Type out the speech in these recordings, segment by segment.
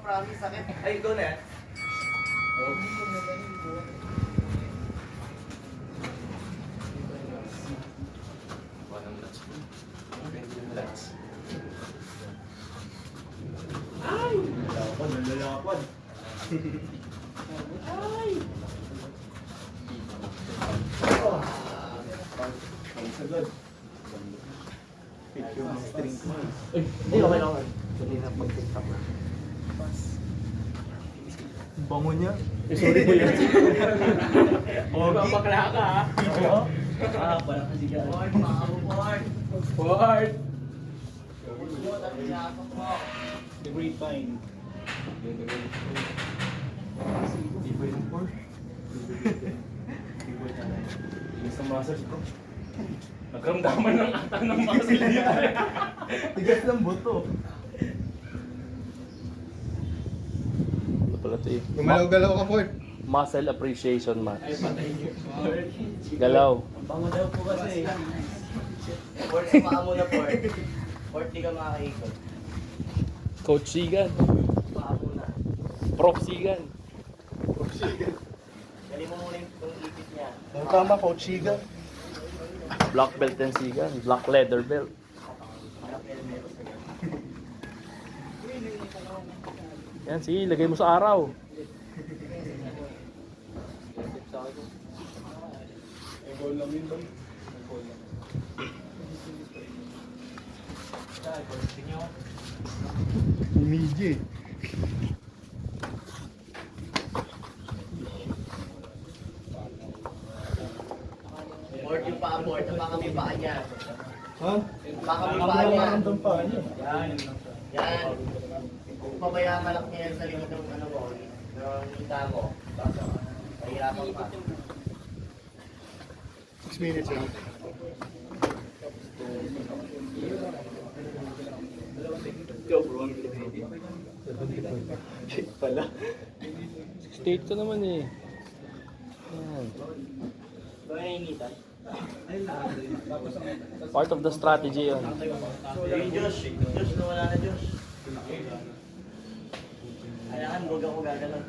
promise, sakit. Ay, ikaw na yan. Ay! Lalapan. Ay! Ang sagad. Picture ng string ko. Hindi, okay lang. Hindi na pag-tiktok na. Bango niya. Sorry po yun. Ogi. Bakla ka ha? Oo. Ah, parang kasi ka. Ford, maamo Ford. Ford! The grapevine. Iba yung Ford. Tigas ng muscles ko. Nagramdaman ng ata ng muscle dito. Tigas ng buto. Ano pala ito eh? Gumalaw-galaw ka, Ford. Muscle appreciation match. Ay, patay niyo. Ford. Galaw. Bango daw po kasi. Ford, sumaan mo na Ford. Ford, di ka makakaikot. Coach Sigan. Sumaan mo na. Prof Sigan. Dali mo muna yung ipit niya. Ang tama, Coach Shiga. Black belt and Sigan. Black leather belt. Yan, sige, lagay mo sa araw. Goal lang yun ba? Media eh. Ford, yung paa Ford. Baka may paa niya. Ha? Baka may paa niya. Ang paa niya. Yan. Kung pabayaan malak niya yan sa likod ng ano mo, ng hita mo. Pahirapan pa. 6 minutes lang. Pala. State ko naman eh. Yan. Part of the strategy yun. Yung Josh. Josh, nawala na Josh. Kailangan, huwag ako gaganon.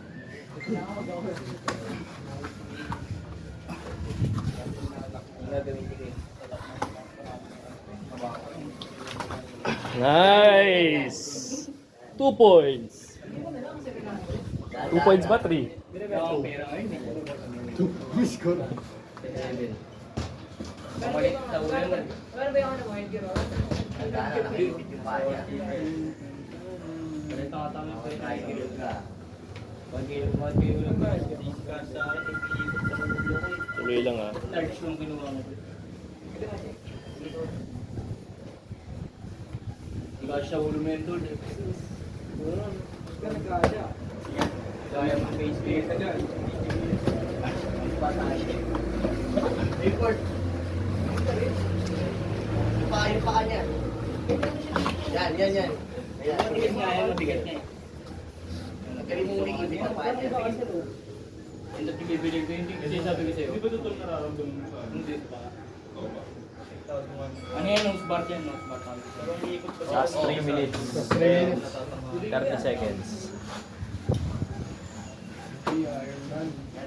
Nice! 2 points. 2 points ba? 3? Miss ko. Kapalit sa ulo yun. Ano ba yung ano mo? Yung giro? Hanggang na nakipit yung paa niya. Nakikilog ka. Pag-ilog ka. Tuloy lang ah. Large yung ginawa mo. Ikaw siya ulo mo yung tool. Kaya mo face face agad. Patay. Report. Yung paa niya. Yan. Ayan. Mabigat nga yan, mabigat nga. Kaya mo muli ibig ang paa niya. Hindi ko bibili ko, hindi kasi sabi ko sa'yo. Hindi ba totoo nararamdaman mo sa hindi pa? Ano yan, nose bar yan, nose bar. Last 3 minutes. 30 seconds.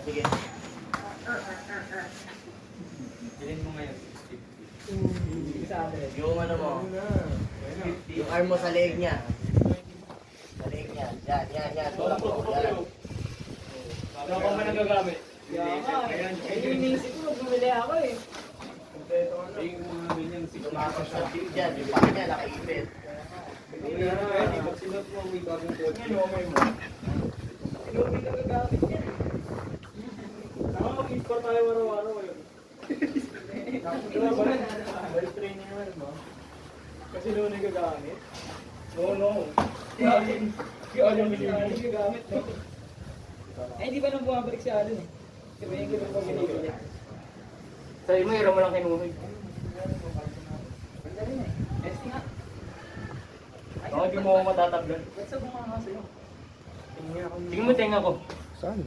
Sige. Bilhin mo ngayon. Yung ano mo, yung arm mo sa leg niya. Sa leg niya. Yan. Tulak mo. Yan. Wala pa man nagagamit. Yung inisip ko, bumili ako eh. Tumakas sa tube dyan. Yung paa niya, nakaipit. Mag-import tayo araw-araw ngayon. Balik training naman mo. Kasi noon ay gagamit. No. Kaya yung gagamit. Eh, hindi ba nang bumabalik si Allen eh? Kasi yung gano'n pa binibili. Sabi mo, hira mo lang kinuhig. Ang galing eh. Best nga. Baka di mo ako matatablan. Ba't sa bumanga sa'yo? Tingin mo tenga ko. Saan?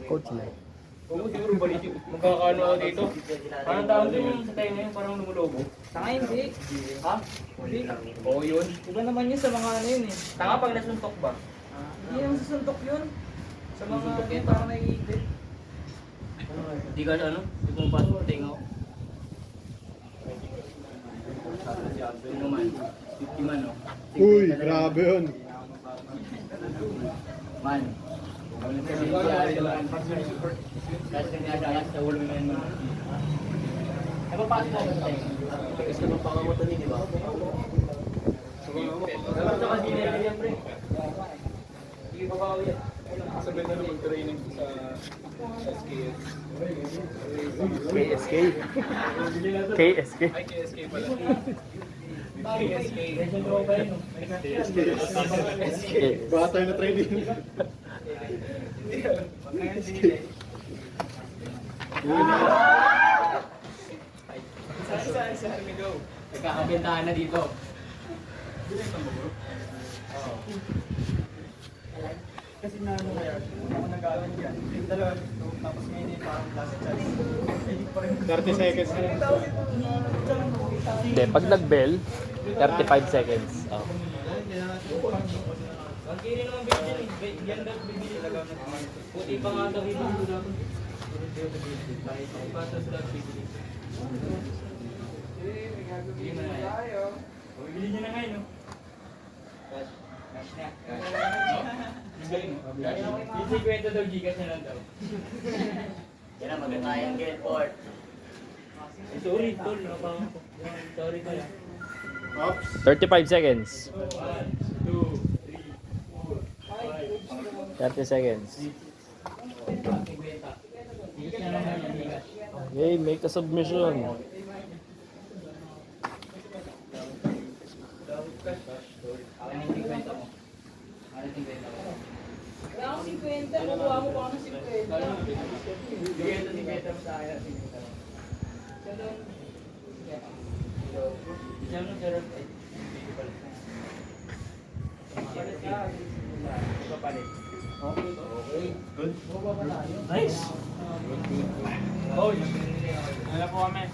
Coach na. Oo, siguro balik. Magkakaano ako dito. Parang tawag din yung sa tayo na yun, parang lumulobo. Tanga hindi. Ha? Hindi. Oo yun. Iba naman yun sa mga ano yun eh. Tanga pag nasuntok ba? Hindi naman susuntok yun. Sa mga Susuntok ano yan. parang naiigit. Hindi ka ano? Hindi mo pasok sa tinga ko. Sino man? 50 man, no? Uy, grabe yun. Man. Kasi nangyari naman. Kasi nangyari sa ulo na yun. Napapasok mo ba sa tinga? Kasi naman pangamutan ni, di ba? Dapat sa kasi yan, pre. Hindi pa bawi yan. Sabi na naman training sa SKS. KSK. KSK. Ay, KSK pala. KSK. Baka tayo na training. Sa Army Go. Nagkakabentahan na dito. Kasi na ano kaya, ako nag-aaral yan. Yung dalawa dito, tapos ngayon eh, parang last chance. Eh, di pa rin. 30 seconds na. Hindi, pag nag-bell, 35 seconds. Oh. Ang kiri naman bibili, yan daw bibili talaga. Puti pa nga daw bibili daw. Basta sila bibili. Bibili mo na yan. O, bibili nyo na ngayon, no? Cash na. Yung 50 daw, Gcash na lang daw. Yan na, maganda yung Gilford. Sorry, tol. Sorry pala. Ops. 35 seconds. 1, 2, 30 seconds. 50. Gcash na lang yan, Gcash. Yay, make a submission. Ano yung 50 mo? Ano yung 50 mo? Wala akong 50. Kukuha mo pa ako ng 50. Bigyan ito 50 mo sa akin. Isang mo, sir. Papalit ka. Papalit. Okay. Good. Nice. Oh, alam po kami.